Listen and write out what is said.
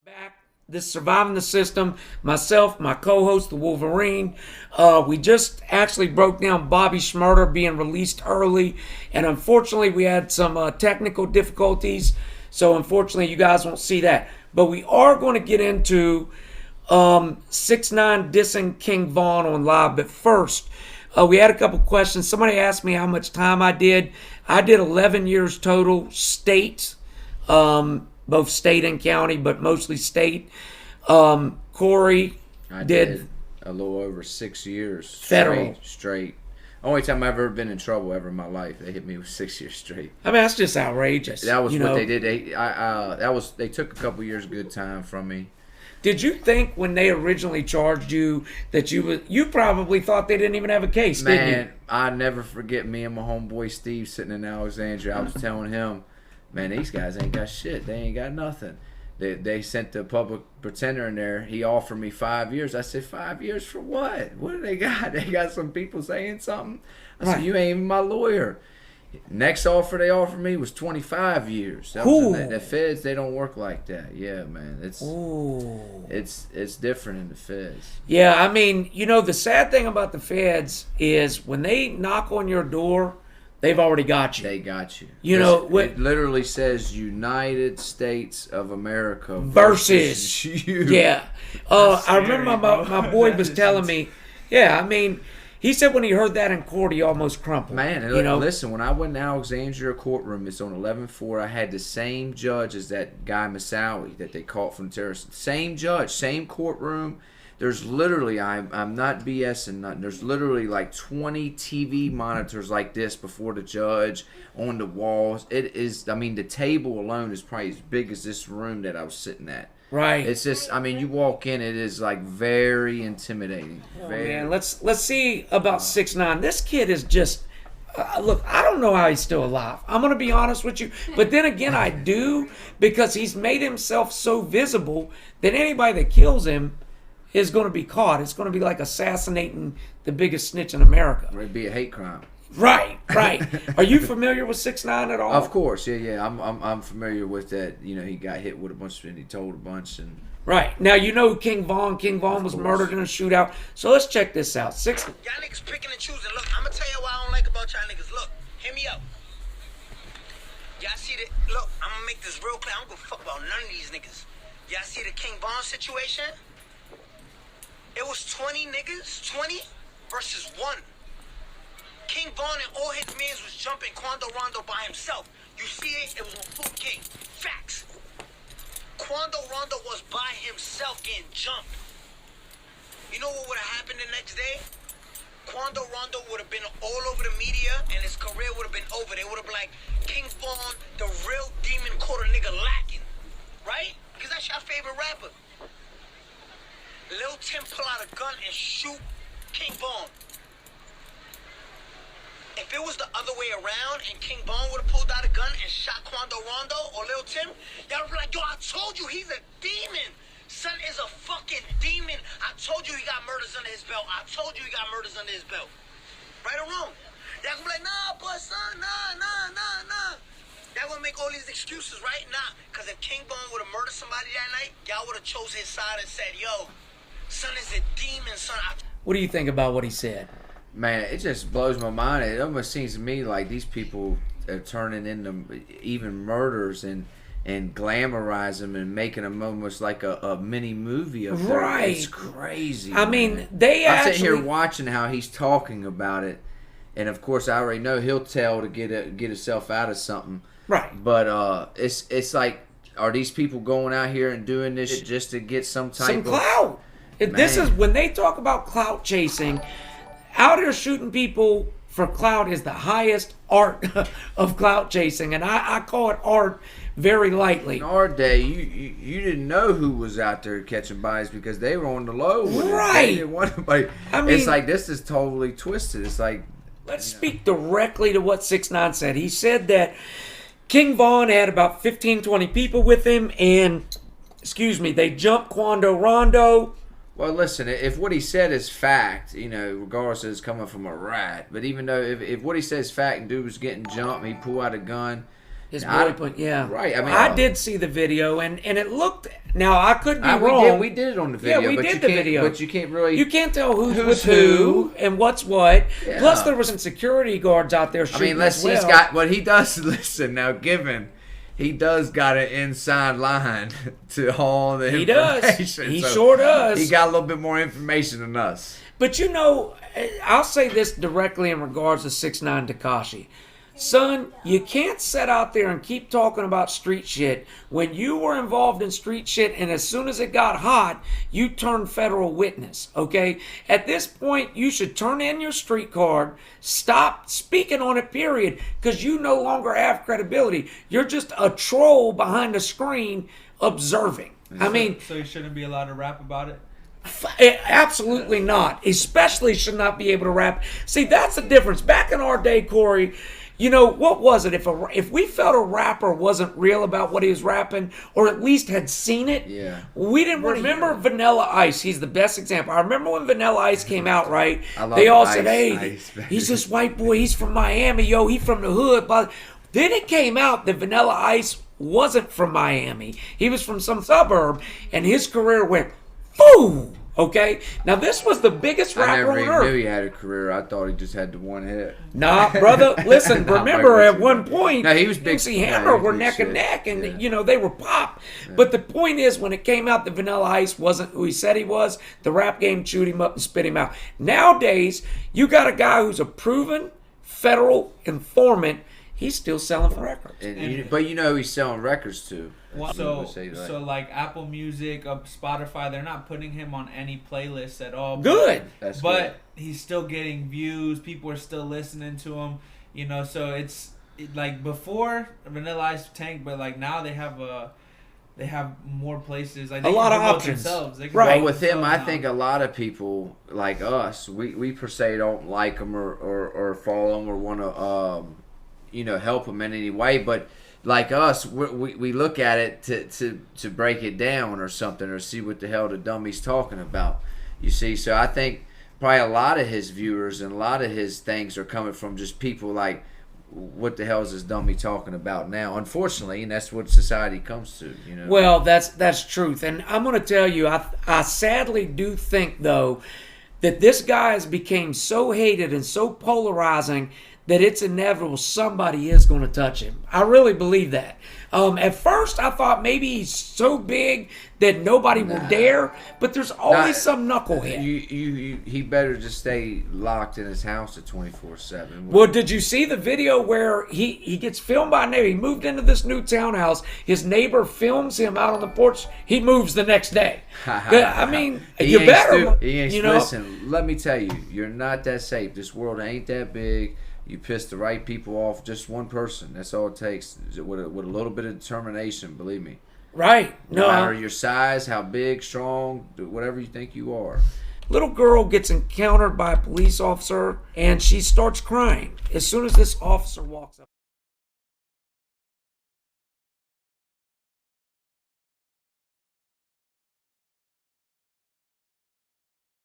Back. This Surviving the System. Myself, my co-host, the Wolverine. We just actually broke down Bobby Shmurda being released early, and unfortunately, we had some technical difficulties. So unfortunately, you guys won't see that. But we are going to get into 6ix9ine dissing King Von on live. But first, we had a couple questions. Somebody asked me how much time I did. I did 11 years total, state. Both state and county, but mostly state. Corey I did a little over 6 years federal straight. Only time I've ever been in trouble ever in my life. They hit me with 6 years straight. I mean, that's just outrageous. That was what they did. They took a couple years good time from me. Did you think when they originally charged you that you probably thought they didn't even have a case? Man, didn't you? I never forget me and my homeboy Steve sitting in Alexandria. I was telling him, man, these guys ain't got shit. They ain't got nothing. They sent the public pretender in there. He offered me 5 years. I said, 5 years for what? What do they got? They got some people saying something. I said, you ain't even my lawyer. Next offer they offered me was 25 years. That was the feds, they don't work like that. Yeah, man. It's different in the feds. Yeah, I mean, the sad thing about the feds is when they knock on your door, they've already got you. They got you. It literally says United States of America versus you. Yeah. I remember my boy was telling me, yeah, I mean, he said when he heard that in court, he almost crumpled. Man, listen, when I went to Alexandria courtroom, it's on 11-4, I had the same judge as that guy Masawi that they caught from terrorists. Same judge, same courtroom. There's literally, I'm not BSing nothing, there's literally like 20 TV monitors like this before the judge on the walls. It is, I mean, the table alone is probably as big as this room that I was sitting at. Right. It's just, I mean, you walk in, it is like very intimidating. Man, let's see about 6ix9ine. This kid is just, look, I don't know how he's still alive. I'm going to be honest with you. But then again, I do, because he's made himself so visible that anybody that kills him is going to be caught. It's going to be like assassinating the biggest snitch in America. It'd be a hate crime. Right. Are you familiar with 6ix9ine at all? Of course, yeah. I'm familiar with that. He got hit with a bunch and he told a bunch and. Right. Now King Von. King Von was murdered in a shootout. So let's check this out. Y'all niggas picking and choosing. Look, I'm gonna tell you what I don't like about y'all niggas. Look, hear me out. Y'all see that? Look, I'm gonna make this real clear. I don't give a fuck about none of these niggas. Y'all see the King Von situation? It was 20 niggas, 20 versus 1. King Von and all his mans was jumping Quando Rondo by himself. You see it? It was on full king. Facts. Quando Rondo was by himself getting jumped. You know what would have happened the next day? Quando Rondo would have been all over the media and his career would have been over. They would have been like, King Von, the real demon, caught a nigga lacking. Right? Because that's your favorite rapper. Lil Tim pull out a gun and shoot King Von. If it was the other way around and King Von would have pulled out a gun and shot Quando Rondo or Lil Tim, y'all would be like, yo, I told you he's a demon. Son is a fucking demon. I told you he got murders under his belt. I told you he got murders under his belt. Right or wrong? Y'all gonna be like, nah, but son, nah. Y'all gonna make all these excuses, right? Nah, because if King Von would have murdered somebody that night, y'all would have chose his side and said, yo, son is a demon, son. What do you think about what he said? Man, it just blows my mind. It almost seems to me like these people are turning into even murders and glamorize them and making them almost like a mini movie of them. Right. It's crazy. I mean, I'm sitting here watching how he's talking about it, and of course I already know he'll tell to get himself out of something. Right. But it's like, are these people going out here and doing this just to get some type of clout? This is when they talk about clout chasing. Out here shooting people for clout is the highest art of clout chasing, and I call it art very lightly. In our day, you didn't know who was out there catching bodies because they were on the low. Right. They didn't want anybody. I mean, it's like this is totally twisted. It's like, let's speak directly to what 6ix9ine said. He said that King Von had about 15, 20 people with him, and they jumped Quando Rondo. Well, listen, if what he said is fact, regardless of it's coming from a rat, but even though if what he says is fact and dude was getting jumped, he pulled out a gun, His I- boy put, yeah. right, I mean, I did see the video, and it looked. Now I could be we wrong. we did it on the video. Yeah, we but did you the can't- video. But you can't really. You can't tell who's Who's with who and what's what. Yeah. Plus, there was some security guards out there I shooting. mean, let's as see. He's well. got what he does. Listen now, given he does got an inside line to all the He does. information. He so sure does. He got a little bit more information than us. But you know, I'll say this directly in regards to 6ix9ine Tekashi. Son, you can't sit out there and keep talking about street shit when you were involved in street shit, and as soon as it got hot, you turned federal witness, okay? At this point, you should turn in your street card, stop speaking on it, period, because you no longer have credibility. You're just a troll behind a screen observing. I mean, So you shouldn't be allowed to rap about it? absolutely not. Especially should not be able to rap. See, that's the difference. Back in our day, Corey, you know, what was it? If we felt a rapper wasn't real about what he was rapping, or at least had seen it, Yeah. we didn't remember Vanilla Ice. He's the best example. I remember when Vanilla Ice came out, right? I love They all Ice, said, hey, Ice, baby. he's this white boy. He's from Miami. Yo, he from the hood. But then it came out that Vanilla Ice wasn't from Miami. He was from some suburb, and his career went, boom. Okay? Now, this was the biggest I rapper never on even earth. knew he had a career. I thought he just had the one hit. Nah, brother, listen, Nah, remember Mike, at one point, No, he was big. MC Yeah, Hammer he was were big neck and shit. neck, and, Yeah. you know, they were pop. But the point is, when it came out that Vanilla Ice wasn't who he said he was, the rap game chewed him up and spit him out. Nowadays, you got a guy who's a proven federal informant. He's still selling records. But you know who he's selling records to. So, Say that. so like Apple Music, Spotify, they're not putting him on any playlists at all. Good. That's But he's still getting views. People are still listening to him. You know, so like before Vanilla Ice tanked, but like now they have more places. Like they A lot can of promote options. Themselves. They can Right. Well, promote with him, themselves I now. think a lot of people like us, we per se don't like him or follow him or want to, help him in any way. But like us, we look at it to break it down or something or see what the hell the dummy's talking about. You see, so I think probably a lot of his viewers and a lot of his things are coming from just people like, what the hell is this dummy talking about now? Unfortunately, and that's what society comes to. Well, that's truth. And I'm going to tell you, I sadly do think, though, that this guy has become so hated and so polarizing that it's inevitable somebody is going to touch him. I really believe that. At first, I thought maybe he's so big that nobody will dare, but there's always some knucklehead. He better just stay locked in his house at 24/7. Well, did you see the video where he gets filmed by a neighbor? He moved into this new townhouse. His neighbor films him out on the porch. He moves the next day. I mean, you better. Listen, let me tell you, you're not that safe. This world ain't that big. You piss the right people off, just one person. That's all it takes. With a little bit of determination, believe me. Right. No matter your size, how big, strong, whatever you think you are. Little girl gets encountered by a police officer, and she starts crying. As soon as this officer walks up.